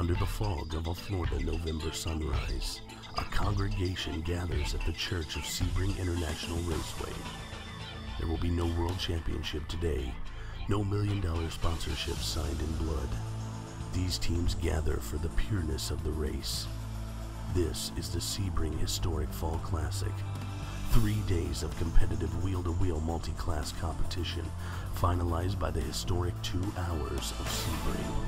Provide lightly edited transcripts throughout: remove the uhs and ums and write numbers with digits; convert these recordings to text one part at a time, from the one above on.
Under the fog of a Florida November sunrise, a congregation gathers at the Church of Sebring International Raceway. There will be no World Championship today, no $1 million sponsorship signed in blood. These teams gather for the pureness of the race. This is the Sebring Historic Fall Classic. 3 days of competitive wheel-to-wheel multi-class competition, finalized by the historic 2 hours of Sebring.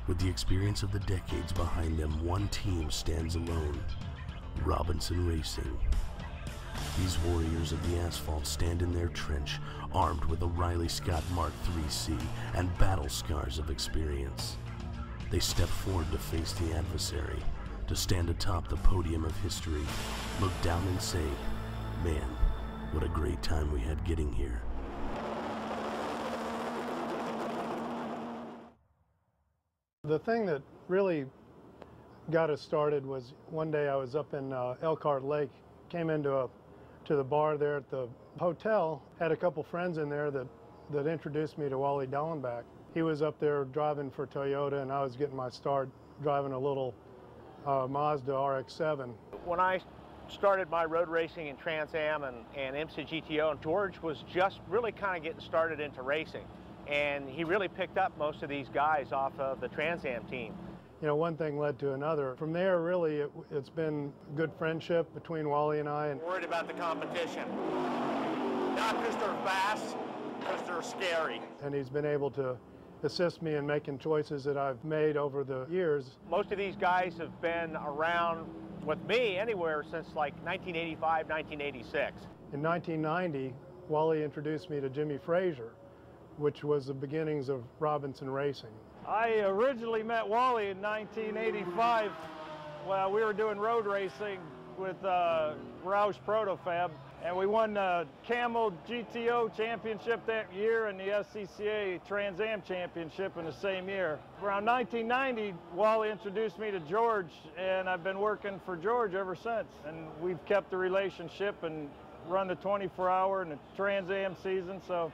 With the experience of the decades behind them, one team stands alone: Robinson Racing. These warriors of the asphalt stand in their trench, armed with a Riley Scott Mark IIIC and battle scars of experience. They step forward to face the adversary, to stand atop the podium of history, look down and say, "Man, what a great time we had getting here." The thing that really got us started was one day I was up in Elkhart Lake, came into to the bar there at the hotel, had a couple friends in there that introduced me to Wally Dallenbach. He was up there driving for Toyota, and I was getting my start driving a little Mazda RX-7. When I started my road racing in Trans Am and IMSA GTO, and George was just really kind of getting started into racing. And he really picked up most of these guys off of the Trans Am team. You know, one thing led to another. From there, really, it's been good friendship between Wally and I. Worried about the competition. Not because they're fast, because they're scary. And he's been able to assist me in making choices that I've made over the years. Most of these guys have been around with me anywhere since like 1985, 1986. In 1990, Wally introduced me to Jimmy Frazier, which was the beginnings of Robinson Racing. I originally met Wally in 1985 while we were doing road racing with Roush Protofab, and we won the Camel GTO Championship that year and the SCCA Trans Am Championship in the same year. Around 1990, Wally introduced me to George, and I've been working for George ever since. And we've kept the relationship and run the 24-hour and the Trans Am season, so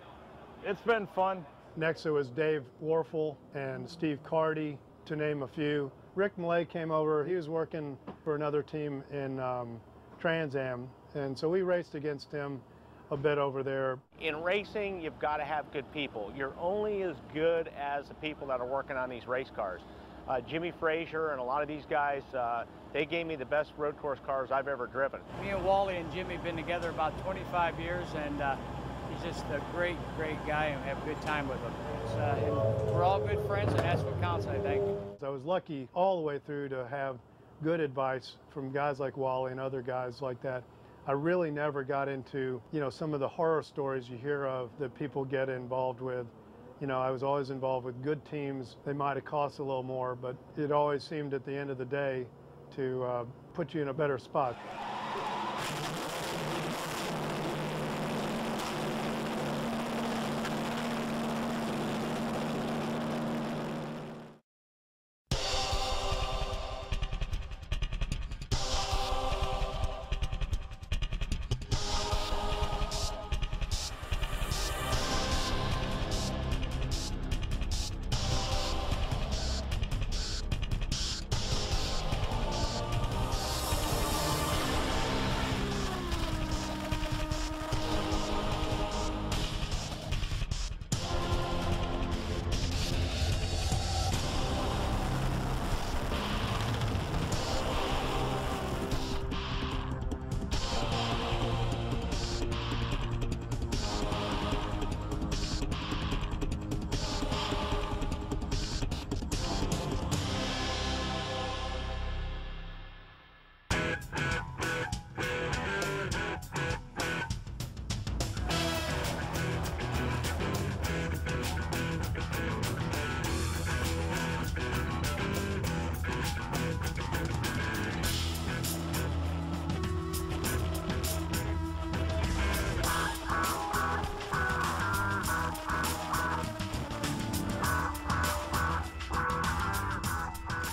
it's been fun. Next it was Dave Warfel and Steve Carty, to name a few. Rick Millay came over. He was working for another team in Trans Am, and so we raced against him a bit over there. In racing, you've got to have good people. You're only as good as the people that are working on these race cars. Jimmy Frazier and a lot of these guys, they gave me the best road course cars I've ever driven. Me and Wally and Jimmy have been together about 25 years, and he's just a great, great guy, and we have a good time with him. And we're all good friends, and that's what counts, I think. I was lucky all the way through to have good advice from guys like Wally and other guys like that. I really never got into, you know, some of the horror stories you hear of that people get involved with. You know, I was always involved with good teams. They might have cost a little more, but it always seemed at the end of the day to put you in a better spot.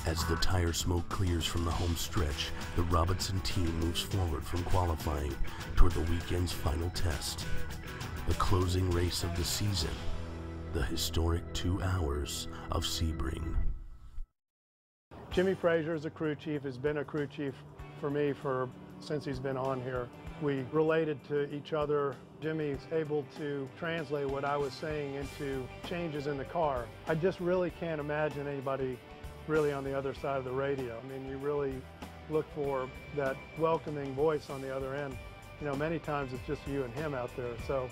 As the tire smoke clears from the home stretch, the Robinson team moves forward from qualifying toward the weekend's final test. The closing race of the season, the historic 2 hours of Sebring. Jimmy Frazier is a crew chief, has been a crew chief for me since he's been on here. We related to each other. Jimmy's able to translate what I was saying into changes in the car. I just really can't imagine anybody really on the other side of the radio. I mean, you really look for that welcoming voice on the other end. You know, many times it's just you and him out there. So,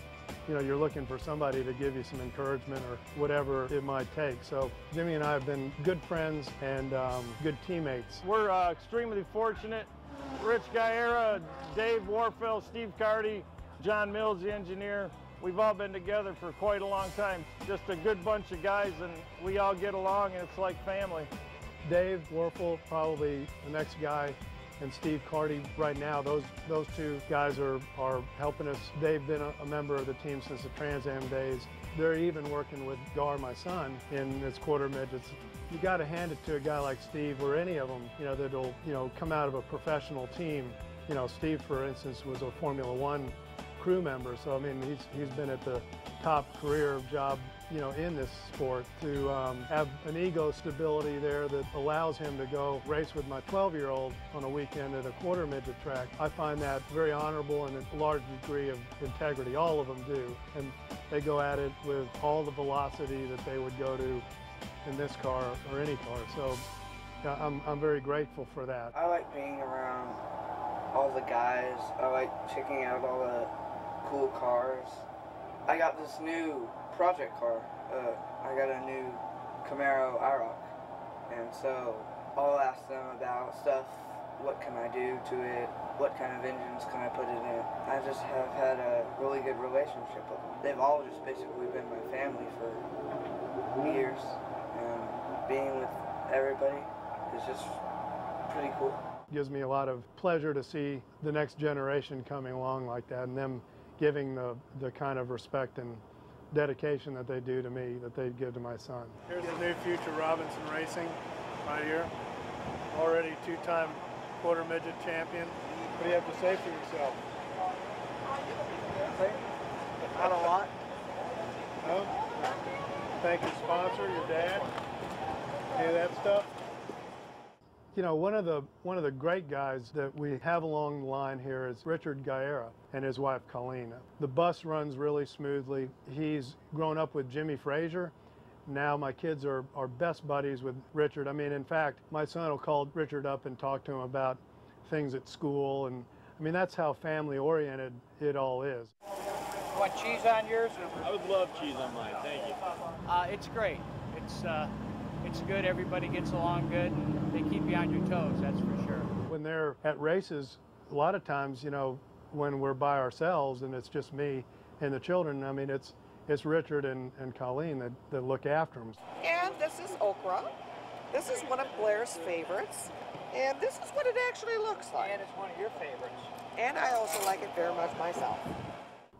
you know, you're looking for somebody to give you some encouragement or whatever it might take. So Jimmy and I have been good friends and good teammates. We're extremely fortunate. Rich Guerra, Dave Warfel, Steve Carty, John Mills, the engineer. We've all been together for quite a long time. Just a good bunch of guys, and we all get along, and it's like family. Dave Warfel, probably the next guy, and Steve Carty right now. Those two guys are helping us. They've been a member of the team since the Trans Am days. They're even working with Gar, my son, in his quarter midgets. You got to hand it to a guy like Steve or any of them, you know, that'll, you know, come out of a professional team. You know, Steve, for instance, was a Formula One crew member, so I mean, he's been at the top career job, you know, in this sport. To have an ego stability there that allows him to go race with my 12-year-old on a weekend at a quarter midget track, I find that very honorable and a large degree of integrity. All of them do, and they go at it with all the velocity that they would go to in this car or any car. So yeah, I'm very grateful for that. I like being around all the guys. I like checking out all the cool cars. I got this new project car. I got a new Camaro IROC, and so I'll ask them about stuff. What can I do to it? What kind of engines can I put in it? I just have had a really good relationship with them. They've all just basically been my family for years, and being with everybody is just pretty cool. It gives me a lot of pleasure to see the next generation coming along like that, and them giving the kind of respect and dedication that they do to me, that they give to my son. Here's the new future Robinson Racing right here. Already two-time quarter midget champion. What do you have to say for yourself? Not a lot. No? Thank your sponsor, your dad. Do that stuff. You know, one of the great guys that we have along the line here is Richard Guerra and his wife Colleen. The bus runs really smoothly. He's grown up with Jimmy Frazier. Now my kids are best buddies with Richard. I mean, in fact, my son will call Richard up and talk to him about things at school, and I mean, that's how family oriented it all is. Want cheese on yours? I would love cheese on mine, thank you. It's great. It's good. Everybody gets along good, and they keep you on your toes. That's for sure. When they're at races, a lot of times, you know, when we're by ourselves and it's just me and the children, I mean, it's Richard and Colleen that look after them. And this is okra. This is one of Blair's favorites. And this is what it actually looks like. And it's one of your favorites. And I also like it very much myself.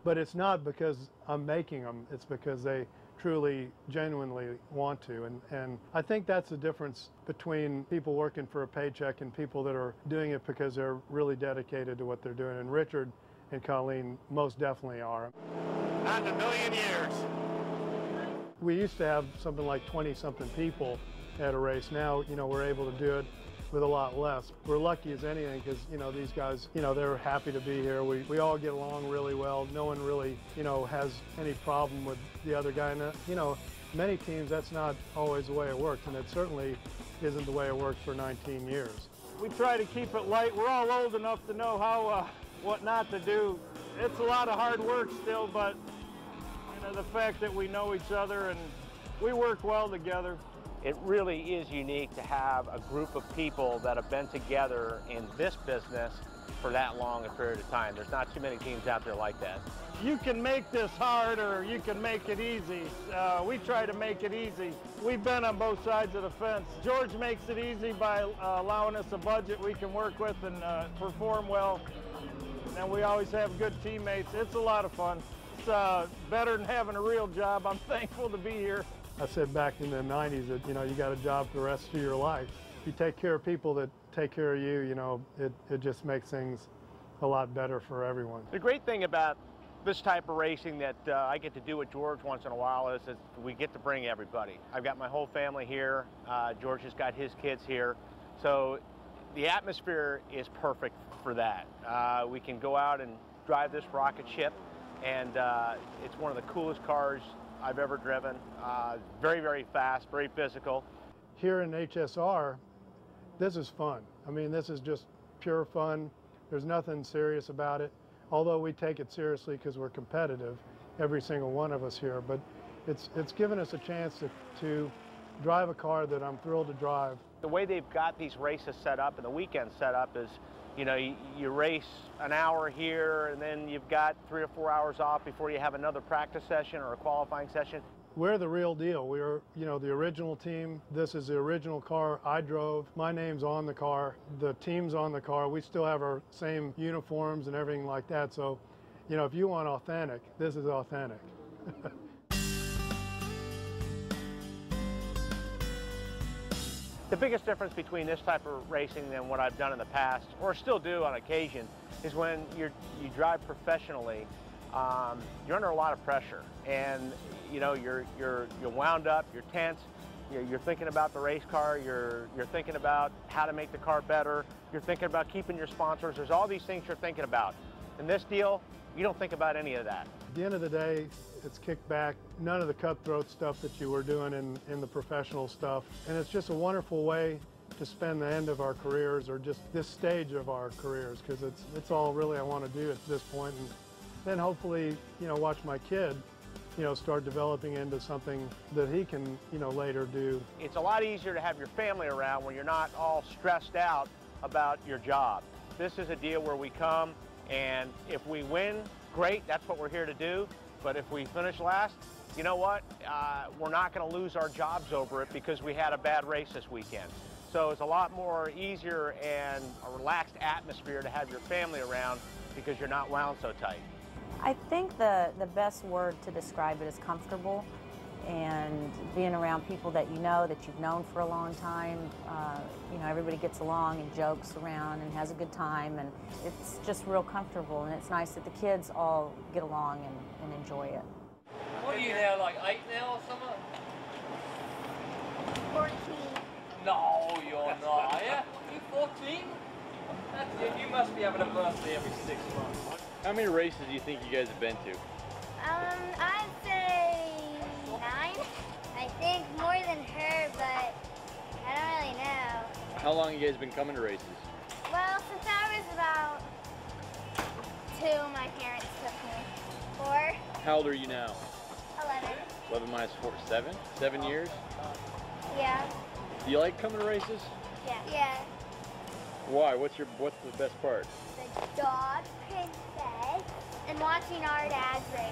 But it's not because I'm making them, it's because they truly, genuinely want to. And I think that's the difference between people working for a paycheck and people that are doing it because they're really dedicated to what they're doing. And Richard and Colleen most definitely are. Not in a million years. We used to have something like 20-something people at a race. Now, you know, we're able to do it with a lot less. We're lucky as anything because, you know, these guys, you know, they're happy to be here. We all get along really well. No one really, you know, has any problem with the other guy. And, you know, many teams, that's not always the way it works, and it certainly isn't the way it worked for 19 years. We try to keep it light. We're all old enough to know how, what not to do. It's a lot of hard work still, but, you know, the fact that we know each other and we work well together. It really is unique to have a group of people that have been together in this business for that long a period of time. There's not too many teams out there like that. You can make this hard or you can make it easy. We try to make it easy. We've been on both sides of the fence. George makes it easy by allowing us a budget we can work with and perform well. And we always have good teammates. It's a lot of fun. It's better than having a real job. I'm thankful to be here. I said back in the 90s that, you know, you got a job for the rest of your life. you take care of people that take care of you, you know, it just makes things a lot better for everyone. The great thing about this type of racing that I get to do with George once in a while is that we get to bring everybody. I've got my whole family here. George has got his kids here. So the atmosphere is perfect for that. We can go out and drive this rocket ship, and it's one of the coolest cars I've ever driven. Very, very fast, very physical. Here in HSR, this is fun. I mean, this is just pure fun. There's nothing serious about it, although we take it seriously because we're competitive, every single one of us here. But it's given us a chance to drive a car that I'm thrilled to drive. The way they've got these races set up and the weekend set up is, you know, you race an hour here and then you've got 3 or 4 hours off before you have another practice session or a qualifying session. We're the real deal. We're, you know, the original team. This is the original car I drove. My name's on the car. The team's on the car. We still have our same uniforms and everything like that. So, you know, if you want authentic, this is authentic. The biggest difference between this type of racing than what I've done in the past, or still do on occasion, is when you drive professionally, you're under a lot of pressure, and you know you're wound up, you're tense, you're thinking about the race car, you're thinking about how to make the car better, you're thinking about keeping your sponsors. There's all these things you're thinking about. In this deal, you don't think about any of that. At the end of the day, it's kicked back. None of the cutthroat stuff that you were doing in the professional stuff. And it's just a wonderful way to spend the end of our careers, or just this stage of our careers, because it's all really I want to do at this point. And then hopefully, you know, watch my kid, you know, start developing into something that he can, you know, later do. It's a lot easier to have your family around when you're not all stressed out about your job. This is a deal where we come, and if we win, great, that's what we're here to do. But if we finish last, you know what? We're not going to lose our jobs over it because we had a bad race this weekend. So it's a lot more easier and a relaxed atmosphere to have your family around because you're not wound so tight. I think the best word to describe it is comfortable, and being around people that you know, that you've known for a long time. You know, everybody gets along and jokes around and has a good time, and it's just real comfortable, and it's nice that the kids all get along and enjoy it. What are you now, like 8 now or something? 14. No, you're not, are you? You 14? You must be having a birthday every 6 months. How many races do you think you guys have been to? I'd say 9. I think more than her, but I don't really know. How long have you guys been coming to races? Well, since I was about 2, my parents took me. 4. How old are you now? 11. 11 minus 4, 7? 7 years? Yeah. Do you like coming to races? Yeah. Yeah. Why? What's the best part? The dog, princess, and watching our dads race.